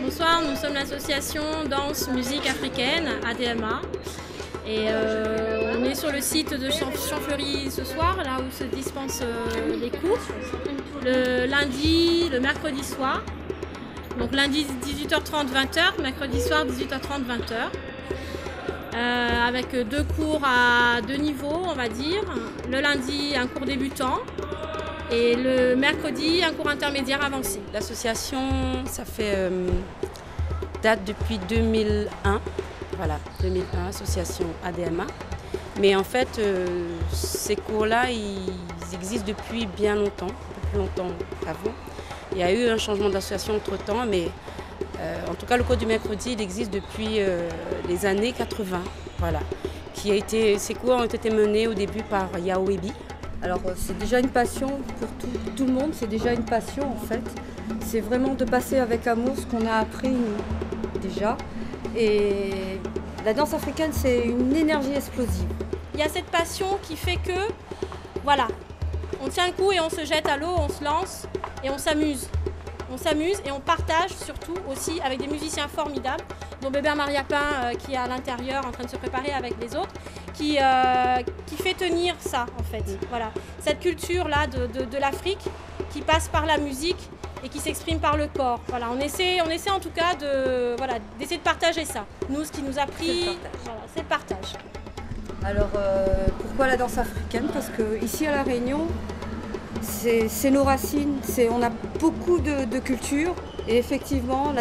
Bonsoir, nous sommes l'association Danse Musique Africaine, ADMA. Et on est sur le site de Champfleury ce soir, là où se dispensent les cours. Le lundi, le mercredi soir. Donc lundi 18h30, 20h, mercredi soir 18h30, 20h. Avec deux cours à deux niveaux, on va dire. Le lundi, un cours débutant. Et le mercredi, un cours intermédiaire avancé. L'association, ça fait date depuis 2001. Voilà, 2001, association ADMA. Mais en fait, ces cours-là, ils existent depuis bien longtemps, un peu plus longtemps qu'avant. Il y a eu un changement d'association entre-temps, mais en tout cas, le cours du mercredi, il existe depuis les années 80. Voilà. Ces cours ont été menés au début par Yao Ebi. Alors c'est déjà une passion pour tout le monde, c'est déjà une passion en fait. C'est vraiment de passer avec amour ce qu'on a appris nous, déjà. Et la danse africaine, c'est une énergie explosive. Il y a cette passion qui fait que, voilà, on tient le coup et on se jette à l'eau, on se lance et on s'amuse. On s'amuse et on partage surtout aussi avec des musiciens formidables, dont Bébert Mariapin qui est à l'intérieur en train de se préparer avec les autres, qui fait tenir ça en fait. Voilà. Cette culture-là de l'Afrique qui passe par la musique et qui s'exprime par le corps. Voilà. On essaie en tout cas d'essayer de partager ça. Nous, ce qui nous a pris, c'est le partage. Alors pourquoi la danse africaine? Parce qu'ici à La Réunion, c'est nos racines, on a beaucoup de culture et effectivement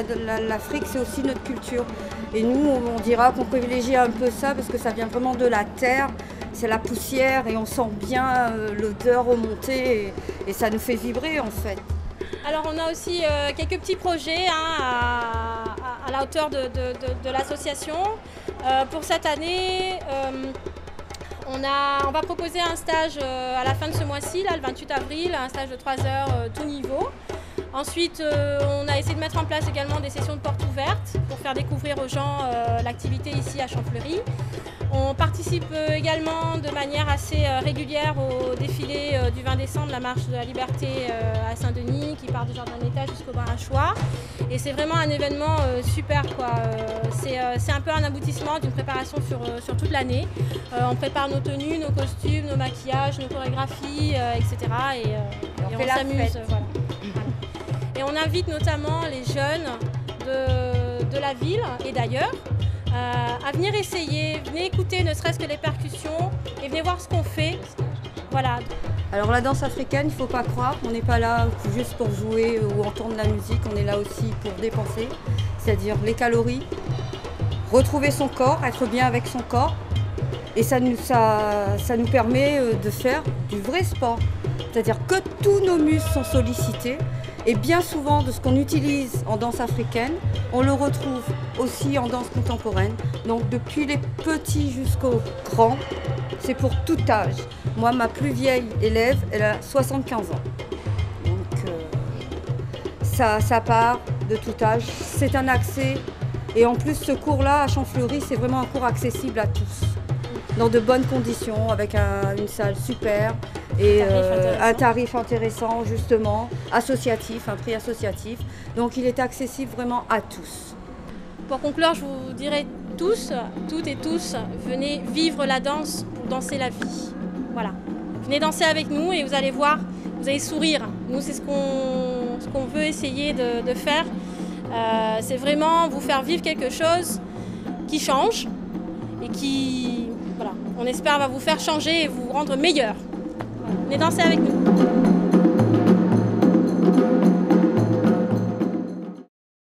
l'Afrique c'est aussi notre culture. Et nous on dira qu'on privilégie un peu ça parce que ça vient vraiment de la terre, c'est la poussière et on sent bien l'odeur remonter et ça nous fait vibrer en fait. Alors on a aussi quelques petits projets à la hauteur de l'association. Pour cette année, on va proposer un stage à la fin de ce mois-ci, le 28 avril, un stage de 3 heures tout niveau. Ensuite, on a essayé de mettre en place également des sessions de portes ouvertes pour faire découvrir aux gens l'activité ici à Champfleury. On participe également de manière assez régulière au défilé du 20 décembre, la marche de la liberté à Saint-Denis qui part du Jardin d'État jusqu'au Barachois. Et c'est vraiment un événement super, quoi. C'est un peu un aboutissement d'une préparation sur toute l'année. On prépare nos tenues, nos costumes, nos maquillages, nos chorégraphies, etc. Et on s'amuse. Voilà. Et on invite notamment les jeunes de la ville et d'ailleurs à venir essayer, venez écouter ne serait-ce que les percussions et venez voir ce qu'on fait. Voilà. Alors la danse africaine, il ne faut pas croire, on n'est pas là juste pour jouer ou entendre la musique, on est là aussi pour dépenser, c'est-à-dire les calories, retrouver son corps, être bien avec son corps. Et ça nous permet de faire du vrai sport, c'est-à-dire que tous nos muscles sont sollicités. Et bien souvent, de ce qu'on utilise en danse africaine, on le retrouve aussi en danse contemporaine. Donc depuis les petits jusqu'aux grands, c'est pour tout âge. Moi, ma plus vieille élève, elle a 75 ans. Donc ça part de tout âge. C'est un accès. Et en plus, ce cours-là, à Champfleury, c'est vraiment un cours accessible à tous. Dans de bonnes conditions, avec une salle super. Et un tarif intéressant justement, associatif, un prix associatif. Donc il est accessible vraiment à tous. Pour conclure, je vous dirais tous, toutes et tous, venez vivre la danse pour danser la vie. Voilà. Venez danser avec nous et vous allez voir, vous allez sourire. Nous, c'est ce qu'on veut essayer de faire. C'est vraiment vous faire vivre quelque chose qui change et qui, voilà, on espère, va vous faire changer et vous rendre meilleur. Venez danser avec nous.